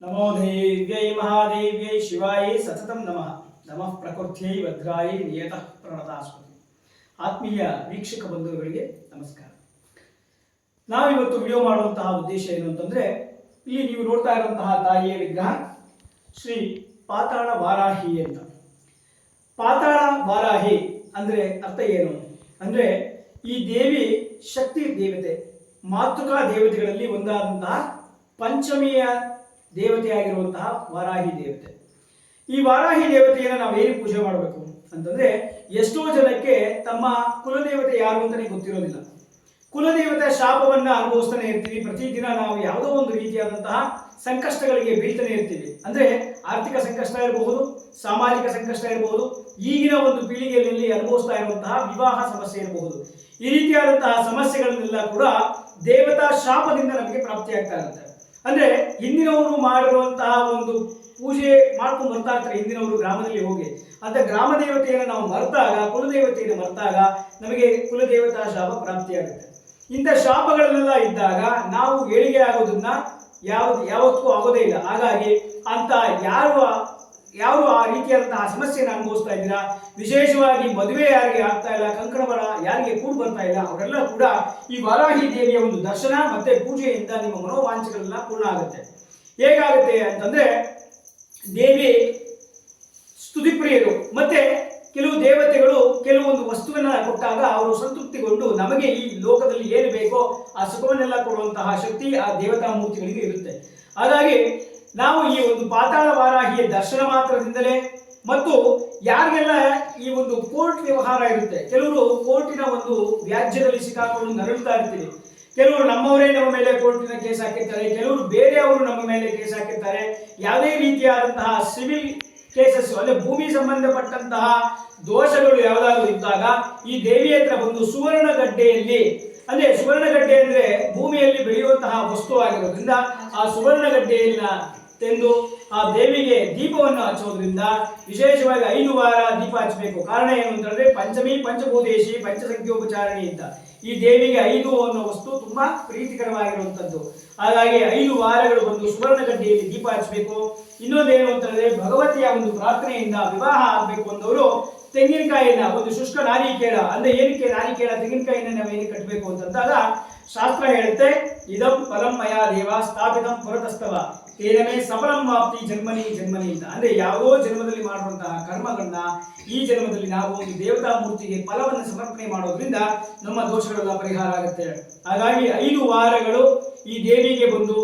नमो देव्यै महादेव्यै शिवायै सततं नमः नमः प्रकृत्यै भद्रायै नियतः प्रणतास्मि ಆತ್ಮೀಯ ವೀಕ್ಷಕ ಬಂಧುಗಳಿಗೆ ನಮಸ್ಕಾರ. ನಾವಿವತ್ತು ವಿಡಿಯೋ ಮಾಡುವಂತಹ ಉದ್ದೇಶ ಏನು ಅಂತಂದ್ರೆ, ಇಲ್ಲಿ ನೀವು ನೋಡ್ತಾ ಇರುವಂತಹ ತಾಯಿಯ ವಿಗ್ರಹ ಶ್ರೀ ಪಾತಾಳ ವಾರಾಹಿ ಅಂತ. ಪಾತಾಳ ವಾರಾಹಿ ಅಂದ್ರೆ ಅರ್ಥ ಏನು ಅಂದ್ರೆ, ಈ ದೇವಿ ಶಕ್ತಿ ದೇವತೆ, ಮಾತೃಕಾ ದೇವತೆಗಳಲ್ಲಿ ಒಂದಾದಂತಹ ಪಂಚಮಿಯ ದೇವತೆಯಾಗಿರುವಂತಹ ವಾರಾಹಿ ದೇವತೆ. ಈ ವಾರಾಹಿ ದೇವತೆಯನ್ನು ನಾವು ಏನು ಪೂಜೆ ಮಾಡಬೇಕು ಅಂತಂದ್ರೆ, ಎಷ್ಟೋ ಜನಕ್ಕೆ ತಮ್ಮ ಕುಲದೇವತೆ ಯಾರು ಅಂತಾನೆ ಗೊತ್ತಿರೋದಿಲ್ಲ. ಕುಲದೇವತೆ ಶಾಪವನ್ನ ಅನುಭವಿಸ್ತಾನೆ ಇರ್ತೀವಿ. ಪ್ರತಿದಿನ ನಾವು ಯಾವುದೋ ಒಂದು ರೀತಿಯಾದಂತಹ ಸಂಕಷ್ಟಗಳಿಗೆ ಬೀಳ್ತಾನೆ ಇರ್ತೀವಿ. ಅಂದ್ರೆ ಆರ್ಥಿಕ ಸಂಕಷ್ಟ ಇರಬಹುದು, ಸಾಮಾಜಿಕ ಸಂಕಷ್ಟ ಇರಬಹುದು, ಈಗಿನ ಒಂದು ಪೀಳಿಗೆಯಲ್ಲಿ ಅನುಭವಿಸ್ತಾ ಇರುವಂತಹ ವಿವಾಹ ಸಮಸ್ಯೆ ಇರಬಹುದು. ಈ ರೀತಿಯಾದಂತಹ ಸಮಸ್ಯೆಗಳನ್ನೆಲ್ಲ ಕೂಡ ದೇವತಾ ಶಾಪದಿಂದ ನಮಗೆ ಪ್ರಾಪ್ತಿಯಾಗ್ತಾ ಇರುತ್ತೆ. ಅಂದ್ರೆ ಹಿಂದಿನವರು ಮಾಡಿರುವಂತಹ ಒಂದು ಪೂಜೆ ಮಾಡ್ಕೊಂಡು ಬರ್ತಾ ಇರ್ತಾರೆ. ಹಿಂದಿನವರು ಗ್ರಾಮದಲ್ಲಿ ಹೋಗಿ ಅಂತ ಗ್ರಾಮ ದೇವತೆಯನ್ನು ನಾವು ಮರೆತಾಗ, ಕುಲದೇವತೆಯನ್ನು ಮರೆತಾಗ ನಮಗೆ ಕುಲದೇವತಾ ಶಾಪ ಪ್ರಾಪ್ತಿಯಾಗುತ್ತೆ. ಇಂಥ ಶಾಪಗಳನ್ನೆಲ್ಲ ಇದ್ದಾಗ ನಾವು ಏಳಿಗೆ ಆಗೋದನ್ನ ಯಾವತ್ತೂ ಆಗೋದೇ ಇಲ್ಲ. ಹಾಗಾಗಿ ಅಂತ ಯಾರು ಆ ರೀತಿಯಾದಂತಹ ಸಮಸ್ಯೆಯನ್ನು ಅನುಭವಿಸ್ತಾ ಇದ್ದೀರಾ, ವಿಶೇಷವಾಗಿ ಮದುವೆ ಯಾರಿಗೆ ಆಗ್ತಾ ಇಲ್ಲ, ಕಂಕಣ ಬರ ಯಾರಿಗೆ ಕೂಡ್ ಬರ್ತಾ ಇಲ್ಲ, ಅವರೆಲ್ಲ ಕೂಡ ಈ ವಾರಾಹಿ ದೇವಿಯ ಒಂದು ದರ್ಶನ ಮತ್ತೆ ಪೂಜೆಯಿಂದ ನಿಮ್ಮ ಮನೋವಾಂಛೆಗಳೆಲ್ಲ ಪೂರ್ಣ ಆಗುತ್ತೆ. ಹೇಗಾಗುತ್ತೆ ಅಂತಂದ್ರೆ, ದೇವಿ ಸ್ತುತಿಪ್ರಿಯರು. ಮತ್ತೆ ಕೆಲವು ದೇವತೆಗಳು ಕೆಲವೊಂದು ವಸ್ತುವನ್ನ ಕೊಟ್ಟಾಗ ಅವರು ಸಂತೃಪ್ತಿಗೊಂಡು ನಮಗೆ ಈ ಲೋಕದಲ್ಲಿ ಏನು ಬೇಕೋ ಆ ಸುಖವನ್ನೆಲ್ಲ ಕೊಡುವಂತಹ ಶಕ್ತಿ ಆ ದೇವತಾ ಮೂರ್ತಿಗಳಿಗೆ ಇರುತ್ತೆ. ಹಾಗಾಗಿ ನಾವು ಈ ಒಂದು ಪಾತಾಳ ವಾರಾಹಿಯ ದರ್ಶನ ಮಾತ್ರದಿಂದಲೇ, ಮತ್ತು ಯಾರಿಗೆಲ್ಲ ಈ ಒಂದು ಕೋರ್ಟ್ ವ್ಯವಹಾರ ಇರುತ್ತೆ, ಕೆಲವರು ಕೋರ್ಟಿನ ಒಂದು ವ್ಯಾಜ್ಯದಲ್ಲಿ ಸಿಕ್ಕಾಕೊಂಡು ನರಳುತ್ತಾ ಇರ್ತೀವಿ. ಕೆಲವರು ನಮ್ಮವರೇ ನಮ್ಮ ಮೇಲೆ ಕೋರ್ಟಿನ ಕೇಸ್ ಹಾಕಿರ್ತಾರೆ, ಕೆಲವರು ಬೇರೆಯವರು ನಮ್ಮ ಮೇಲೆ ಕೇಸ್ ಹಾಕಿರ್ತಾರೆ. ಯಾವುದೇ ರೀತಿಯಾದಂತಹ ಸಿವಿಲ್ ಕೇಸಸ್ ಅಂದ್ರೆ ಭೂಮಿ ಸಂಬಂಧಪಟ್ಟಂತಹ ದೋಷಗಳು ಯಾವುದಾದ್ರು ಇದ್ದಾಗ ಈ ದೇವಿ ಹತ್ರ ಬಂದು ಸುವರ್ಣಗಡ್ಡೆಯಲ್ಲಿ, ಅಂದ್ರೆ ಸುವರ್ಣಗಡ್ಡೆ ಅಂದ್ರೆ ಭೂಮಿಯಲ್ಲಿ ಬೆಳೆಯುವಂತಹ ವಸ್ತು ಆಗಿರೋದ್ರಿಂದ ಆ ಸುವರ್ಣಗಡ್ಡೆಯನ್ನ ತೆಂದು ಆ ದೇವಿಗೆ ದೀಪವನ್ನು ಹಚ್ಚೋದ್ರಿಂದ ವಿಶೇಷವಾಗಿ 5 ವಾರ ದೀಪ ಹಚ್ಚಬೇಕು. ಕಾರಣ ಏನು ಅಂತಂದ್ರೆ, ಪಂಚಮಿ ಪಂಚಭೂತೇಶಿ ಪಂಚಸಂಖ್ಯೋಪಚಾರಣಿ ಅಂತ ಈ ದೇವಿಗೆ 5 ಅನ್ನೋ ವಸ್ತು ತುಂಬಾ ಪ್ರೀತಿಕರವಾಗಿರುವಂತದ್ದು. ಹಾಗಾಗಿ 5 ವಾರಗಳು ಬಂದು ಸುವರ್ಣಗಡ್ಡೆಯಲ್ಲಿ ದೀಪ ಹಚ್ಚಬೇಕು. ಇನ್ನೊಂದೇನು ಅಂತಂದ್ರೆ, ಭಗವತಿಯ ಒಂದು ಪ್ರಾರ್ಥನೆಯಿಂದ ವಿವಾಹ ಆಗಬೇಕು ಅಂದವರು ತೆಂಗಿನಕಾಯಿನ ಒಂದು ಶುಷ್ಕ ನಾರಿಕೇಳ, ಅಂದ್ರೆ ಏನಕ್ಕೆ ನಾರಿಕೇಳ ತೆಂಗಿನಕಾಯಿನ ನಾವು ಏನಕ್ಕೆ ಕಟ್ಟಬೇಕು ಅಂತಂದಾಗ ಶಾಸ್ತ್ರ ಹೇಳುತ್ತೆ, ಇದಂ ಫಲಂ ಮಯಾ ದೇವ ಸ್ಥಾಪಿತಂ ಪುರತಸ್ತವ ತೇನಮೇ ಸಫಲಂ ವಾಪ್ತಿ ಜನ್ಮನಿ ಜನ್ಮನಿ ಅಂತ. ಅಂದ್ರೆ ಯಾವುದೋ ಜನ್ಮದಲ್ಲಿ ಮಾಡುವಂತಹ ಕರ್ಮಗಳನ್ನ ಈ ಜನ್ಮದಲ್ಲಿ ನಾವು ಒಂದು ದೇವತಾ ಮೂರ್ತಿಗೆ ಫಲವನ್ನು ಸಮರ್ಪಣೆ ಮಾಡೋದ್ರಿಂದ ನಮ್ಮ ದೋಷಗಳೆಲ್ಲ ಪರಿಹಾರ ಆಗುತ್ತೆ. ಹಾಗಾಗಿ 5 ವಾರಗಳು ಈ ದೇವಿಗೆ ಬಂದು